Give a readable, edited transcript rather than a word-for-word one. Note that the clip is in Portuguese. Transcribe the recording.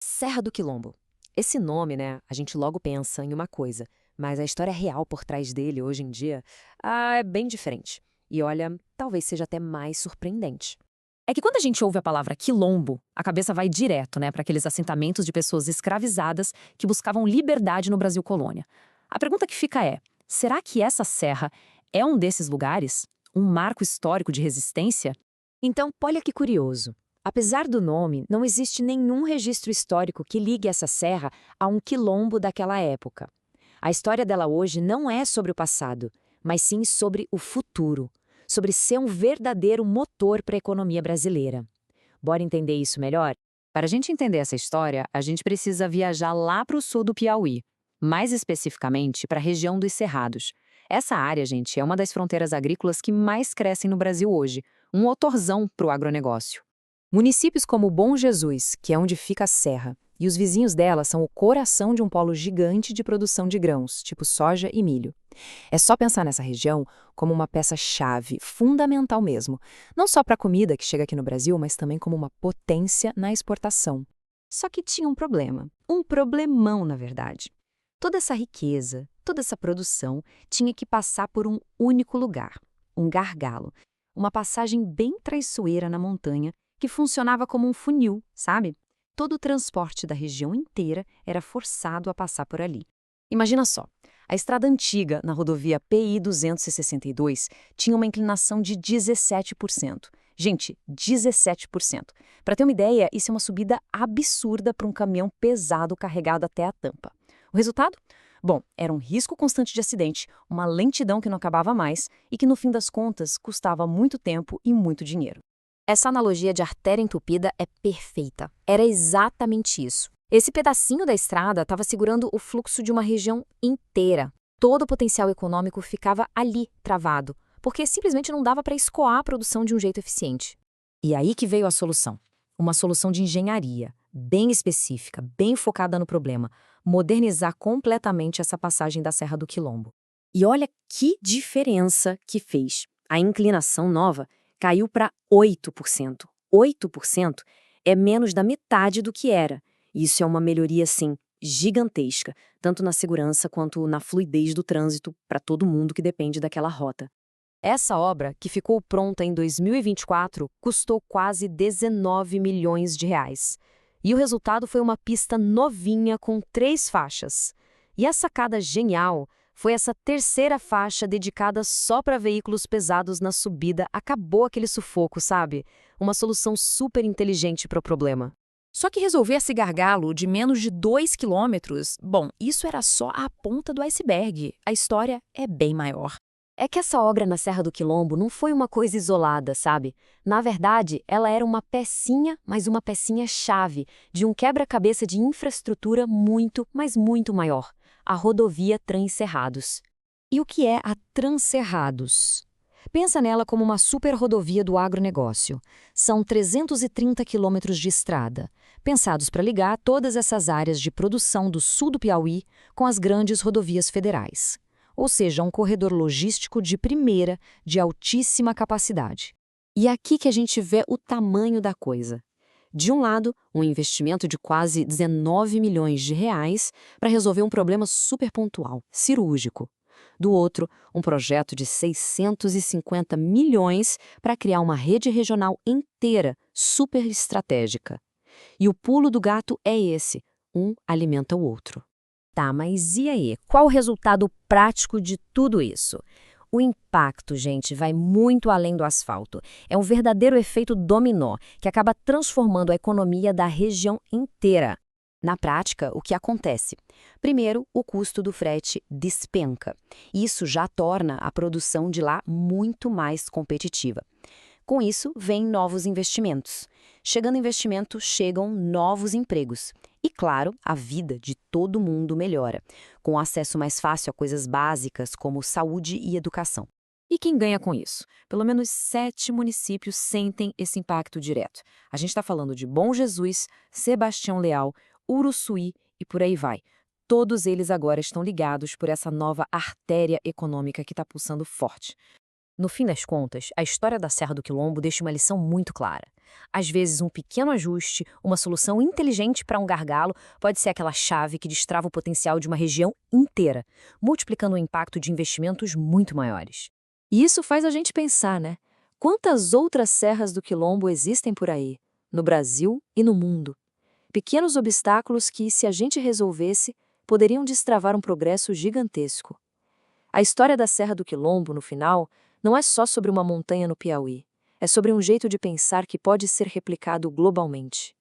Serra do Quilombo. Esse nome, né, a gente logo pensa em uma coisa, mas a história real por trás dele hoje em dia é bem diferente. E olha, talvez seja até mais surpreendente. É que quando a gente ouve a palavra quilombo, a cabeça vai direto, para aqueles assentamentos de pessoas escravizadas que buscavam liberdade no Brasil colônia. A pergunta que fica é: será que essa serra é um desses lugares? Um marco histórico de resistência? Então, olha que curioso. Apesar do nome, não existe nenhum registro histórico que ligue essa serra a um quilombo daquela época. A história dela hoje não é sobre o passado, mas sim sobre o futuro, sobre ser um verdadeiro motor para a economia brasileira. Bora entender isso melhor? Para a gente entender essa história, a gente precisa viajar lá para o sul do Piauí, mais especificamente para a região dos Cerrados. Essa área, gente, é uma das fronteiras agrícolas que mais crescem no Brasil hoje, um motorzão para o agronegócio. Municípios como Bom Jesus, que é onde fica a serra, e os vizinhos dela são o coração de um polo gigante de produção de grãos, tipo soja e milho. É só pensar nessa região como uma peça-chave, fundamental mesmo, não só para a comida que chega aqui no Brasil, mas também como uma potência na exportação. Só que tinha um problemão, na verdade. Toda essa riqueza, toda essa produção tinha que passar por um único lugar, um gargalo, uma passagem bem traiçoeira na montanha que funcionava como um funil, sabe? Todo o transporte da região inteira era forçado a passar por ali. Imagina só, a estrada antiga na rodovia PI 262 tinha uma inclinação de 17%. Gente, 17%. Para ter uma ideia, isso é uma subida absurda para um caminhão pesado carregado até a tampa. O resultado? Bom, era um risco constante de acidente, uma lentidão que não acabava mais e que, no fim das contas, custava muito tempo e muito dinheiro. Essa analogia de artéria entupida é perfeita. Era exatamente isso. Esse pedacinho da estrada estava segurando o fluxo de uma região inteira. Todo o potencial econômico ficava ali, travado, porque simplesmente não dava para escoar a produção de um jeito eficiente. E aí que veio a solução. Uma solução de engenharia, bem específica, bem focada no problema, modernizar completamente essa passagem da Serra do Quilombo. E olha que diferença que fez. A inclinação nova caiu para 8%. 8% é menos da metade do que era. Isso é uma melhoria, sim, gigantesca, tanto na segurança quanto na fluidez do trânsito para todo mundo que depende daquela rota. Essa obra, que ficou pronta em 2024, custou quase 19 milhões de reais. E o resultado foi uma pista novinha com 3 faixas. E a sacada genial foi essa terceira faixa dedicada só para veículos pesados na subida. Acabou aquele sufoco, sabe? Uma solução super inteligente para o problema. Só que resolver esse gargalo de menos de 2 quilômetros, bom, isso era só a ponta do iceberg. A história é bem maior. É que essa obra na Serra do Quilombo não foi uma coisa isolada, sabe? Na verdade, ela era uma pecinha, mas uma pecinha-chave de um quebra-cabeça de infraestrutura muito, mas muito maior, a rodovia Transcerrados. E o que é a Transcerrados? Pensa nela como uma super rodovia do agronegócio. São 330 quilômetros de estrada, pensados para ligar todas essas áreas de produção do sul do Piauí com as grandes rodovias federais. Ou seja, um corredor logístico de primeira, de altíssima capacidade. E é aqui que a gente vê o tamanho da coisa. De um lado, um investimento de quase 19 milhões de reais para resolver um problema super pontual, cirúrgico. Do outro, um projeto de 650 milhões para criar uma rede regional inteira, super estratégica. E o pulo do gato é esse, um alimenta o outro. Tá, mas e aí? Qual o resultado prático de tudo isso? O impacto, gente, vai muito além do asfalto. É um verdadeiro efeito dominó, que acaba transformando a economia da região inteira. Na prática, o que acontece? Primeiro, o custo do frete despenca. Isso já torna a produção de lá muito mais competitiva. Com isso, vêm novos investimentos. Chegando investimento, chegam novos empregos. E, claro, a vida de todo mundo melhora, com acesso mais fácil a coisas básicas como saúde e educação. E quem ganha com isso? Pelo menos 7 municípios sentem esse impacto direto. A gente está falando de Bom Jesus, Sebastião Leal, Uruçuí e por aí vai. Todos eles agora estão ligados por essa nova artéria econômica que está pulsando forte. No fim das contas, a história da Serra do Quilombo deixa uma lição muito clara. Às vezes, um pequeno ajuste, uma solução inteligente para um gargalo, pode ser aquela chave que destrava o potencial de uma região inteira, multiplicando o impacto de investimentos muito maiores. E isso faz a gente pensar, né? Quantas outras serras do Quilombo existem por aí, no Brasil e no mundo? Pequenos obstáculos que, se a gente resolvesse, poderiam destravar um progresso gigantesco. A história da Serra do Quilombo, no final, não é só sobre uma montanha no Piauí. É sobre um jeito de pensar que pode ser replicado globalmente.